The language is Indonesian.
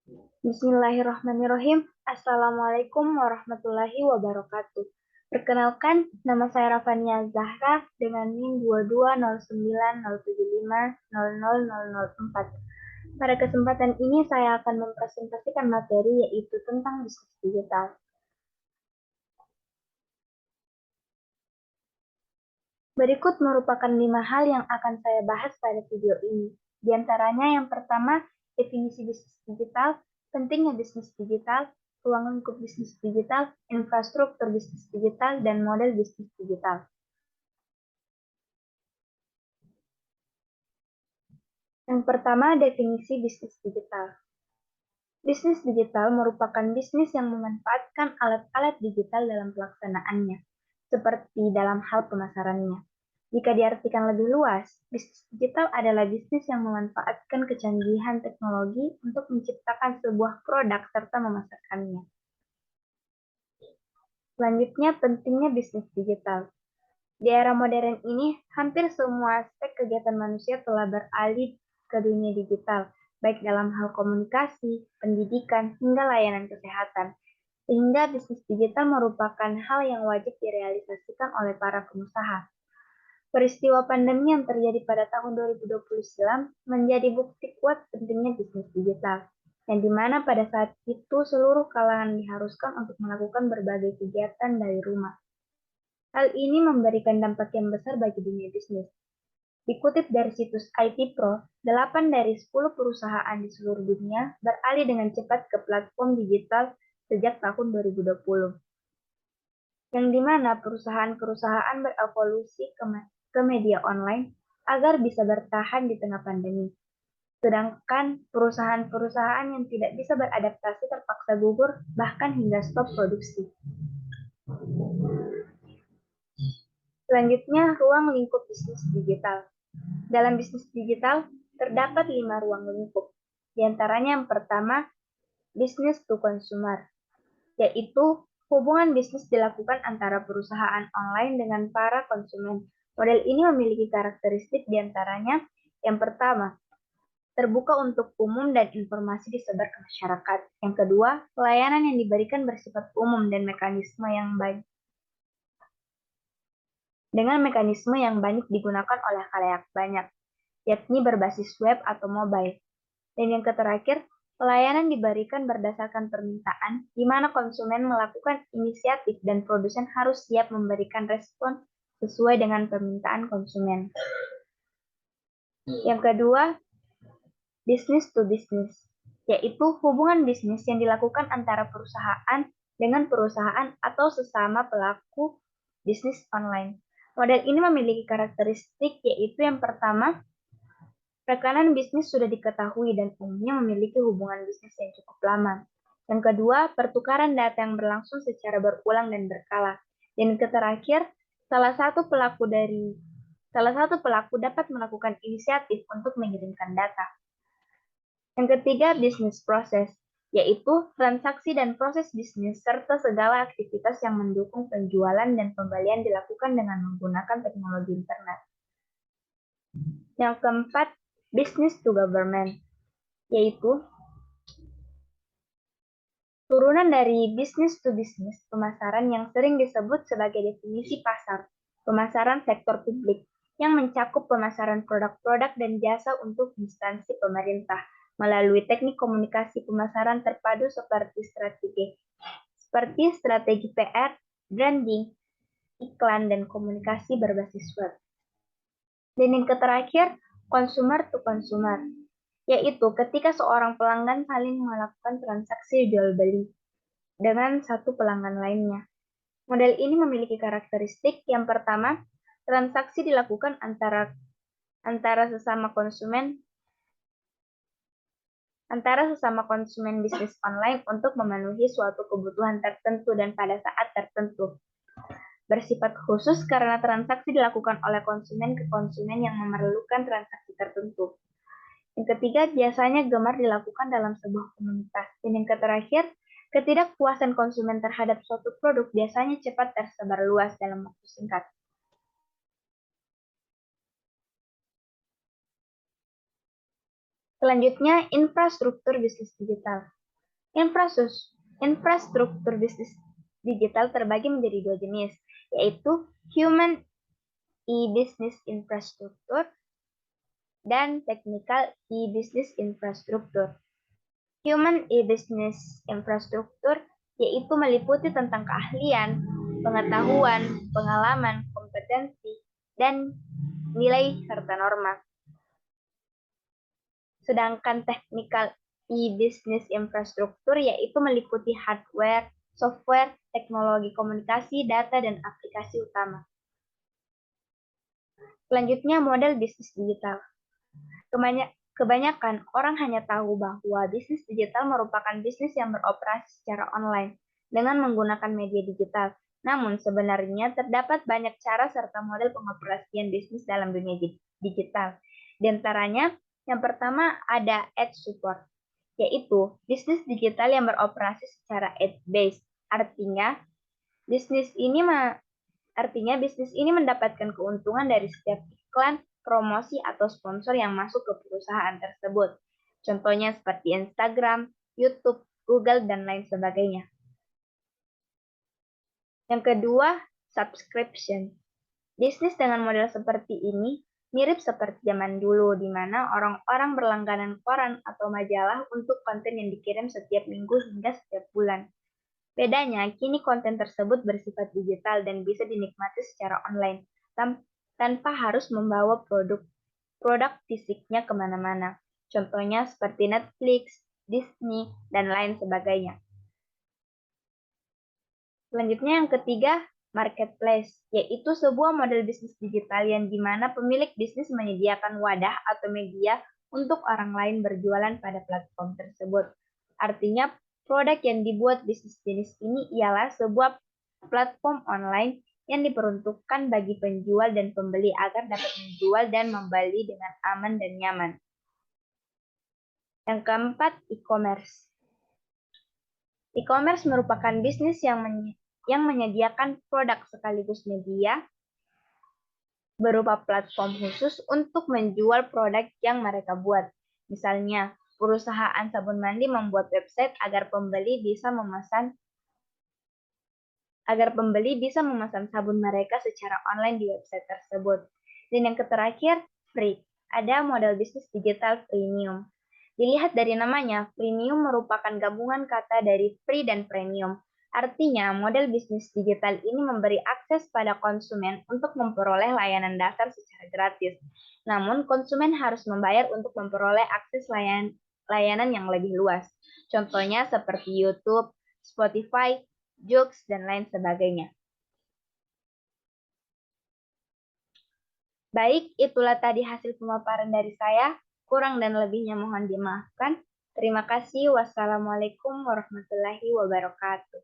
Bismillahirrahmanirrahim. Assalamualaikum warahmatullahi wabarakatuh. Perkenalkan, nama saya Rafania Zahra dengan NIM 2209075000004. Pada kesempatan ini saya akan mempresentasikan materi yaitu tentang bisnis digital. Berikut merupakan 5 hal yang akan saya bahas pada video ini. Di antaranya yang pertama, definisi bisnis digital, pentingnya bisnis digital, ruang lingkup bisnis digital, infrastruktur bisnis digital, dan model bisnis digital. Yang pertama, definisi bisnis digital. Bisnis digital merupakan bisnis yang memanfaatkan alat-alat digital dalam pelaksanaannya, seperti dalam hal pemasarannya. Jika diartikan lebih luas, bisnis digital adalah bisnis yang memanfaatkan kecanggihan teknologi untuk menciptakan sebuah produk serta memasarkannya. Selanjutnya, pentingnya bisnis digital. Di era modern ini, hampir semua aspek kegiatan manusia telah beralih ke dunia digital, baik dalam hal komunikasi, pendidikan, hingga layanan kesehatan. Sehingga bisnis digital merupakan hal yang wajib direalisasikan oleh para pengusaha. Peristiwa pandemi yang terjadi pada tahun 2020 silam menjadi bukti kuat pentingnya bisnis digital, yang dimana pada saat itu seluruh kalangan diharuskan untuk melakukan berbagai kegiatan dari rumah. Hal ini memberikan dampak yang besar bagi dunia bisnis. Dikutip dari situs IT Pro, 8 dari 10 perusahaan di seluruh dunia beralih dengan cepat ke platform digital sejak tahun 2020. Yang dimana perusahaan-perusahaan berevolusi ke media online agar bisa bertahan di tengah pandemi. Sedangkan perusahaan-perusahaan yang tidak bisa beradaptasi terpaksa gugur bahkan hingga stop produksi. Selanjutnya, ruang lingkup bisnis digital. Dalam bisnis digital, terdapat 5 ruang lingkup. Di antaranya yang pertama, business to consumer, yaitu hubungan bisnis dilakukan antara perusahaan online dengan para konsumen. Model ini memiliki karakteristik di antaranya, yang pertama, terbuka untuk umum dan informasi disebar ke masyarakat. Yang kedua, pelayanan yang diberikan bersifat umum dan mekanisme yang baik dengan mekanisme yang banyak digunakan oleh khalayak banyak, yakni berbasis web atau mobile. Dan yang terakhir, pelayanan diberikan berdasarkan permintaan, di mana konsumen melakukan inisiatif dan produsen harus siap memberikan respon sesuai dengan permintaan konsumen. Yang kedua, business to business, yaitu hubungan bisnis yang dilakukan antara perusahaan dengan perusahaan atau sesama pelaku bisnis online. Model ini memiliki karakteristik yaitu yang pertama, rekanan bisnis sudah diketahui dan umumnya memiliki hubungan bisnis yang cukup lama. Yang kedua, pertukaran data yang berlangsung secara berulang dan berkala. Dan yang terakhir, salah satu pelaku dapat melakukan inisiatif untuk mengirimkan data. Yang ketiga, bisnis proses, yaitu transaksi dan proses bisnis serta segala aktivitas yang mendukung penjualan dan pembelian dilakukan dengan menggunakan teknologi internet. Yang keempat, business to government, yaitu turunan dari business to business, pemasaran yang sering disebut sebagai definisi pasar, pemasaran sektor publik, yang mencakup pemasaran produk-produk dan jasa untuk instansi pemerintah melalui teknik komunikasi pemasaran terpadu seperti strategi PR, branding, iklan, dan komunikasi berbasis web. Dan yang terakhir, consumer to consumer, yaitu ketika seorang pelanggan saling melakukan transaksi jual-beli dengan satu pelanggan lainnya. Model ini memiliki karakteristik yang pertama, transaksi dilakukan antara sesama konsumen bisnis online untuk memenuhi suatu kebutuhan tertentu dan pada saat tertentu. Bersifat khusus karena transaksi dilakukan oleh konsumen ke konsumen yang memerlukan transaksi tertentu. Yang ketiga, biasanya gemar dilakukan dalam sebuah komunitas. Dan yang terakhir, ketidakpuasan konsumen terhadap suatu produk biasanya cepat tersebar luas dalam waktu singkat. Selanjutnya, infrastruktur bisnis digital. Infrastruktur bisnis digital terbagi menjadi dua jenis, yaitu human e-business infrastructure dan technical e-business infrastructure. Human e-business infrastructure yaitu meliputi tentang keahlian, pengetahuan, pengalaman, kompetensi, dan nilai serta norma. Sedangkan technical e-business infrastructure yaitu meliputi hardware, software, teknologi komunikasi, data, dan aplikasi utama. Selanjutnya, model bisnis digital. Kebanyakan orang hanya tahu bahwa bisnis digital merupakan bisnis yang beroperasi secara online dengan menggunakan media digital. Namun sebenarnya terdapat banyak cara serta model pengoperasian bisnis dalam dunia digital. Di antaranya, yang pertama ada ad support, yaitu bisnis digital yang beroperasi secara ad-based. Bisnis ini bisnis ini mendapatkan keuntungan dari setiap iklan, promosi, atau sponsor yang masuk ke perusahaan tersebut. Contohnya seperti Instagram, YouTube, Google, dan lain sebagainya. Yang kedua, subscription. Bisnis dengan model seperti ini mirip seperti zaman dulu, di mana orang-orang berlangganan koran atau majalah untuk konten yang dikirim setiap minggu hingga setiap bulan. Bedanya, kini konten tersebut bersifat digital dan bisa dinikmati secara online, tanpa harus membawa produk fisiknya kemana-mana. Contohnya seperti Netflix, Disney, dan lain sebagainya. Selanjutnya yang ketiga, marketplace, yaitu sebuah model bisnis digital yang dimana pemilik bisnis menyediakan wadah atau media untuk orang lain berjualan pada platform tersebut. Artinya, produk yang dibuat bisnis jenis ini ialah sebuah platform online yang diperuntukkan bagi penjual dan pembeli agar dapat menjual dan membeli dengan aman dan nyaman. Yang keempat, e-commerce. E-commerce merupakan bisnis yang menyediakan produk sekaligus media berupa platform khusus untuk menjual produk yang mereka buat. Misalnya, perusahaan sabun mandi membuat website agar pembeli bisa memesan sabun mereka secara online di website tersebut. Dan yang terakhir, free. Ada model bisnis digital premium. Dilihat dari namanya, premium merupakan gabungan kata dari free dan premium. Artinya, model bisnis digital ini memberi akses pada konsumen untuk memperoleh layanan dasar secara gratis. Namun, konsumen harus membayar untuk memperoleh akses layanan yang lebih luas. Contohnya seperti YouTube, Spotify, Joox, dan lain sebagainya. Baik, itulah tadi hasil pemaparan dari saya. Kurang dan lebihnya mohon dimaafkan. Terima kasih. Wassalamualaikum warahmatullahi wabarakatuh.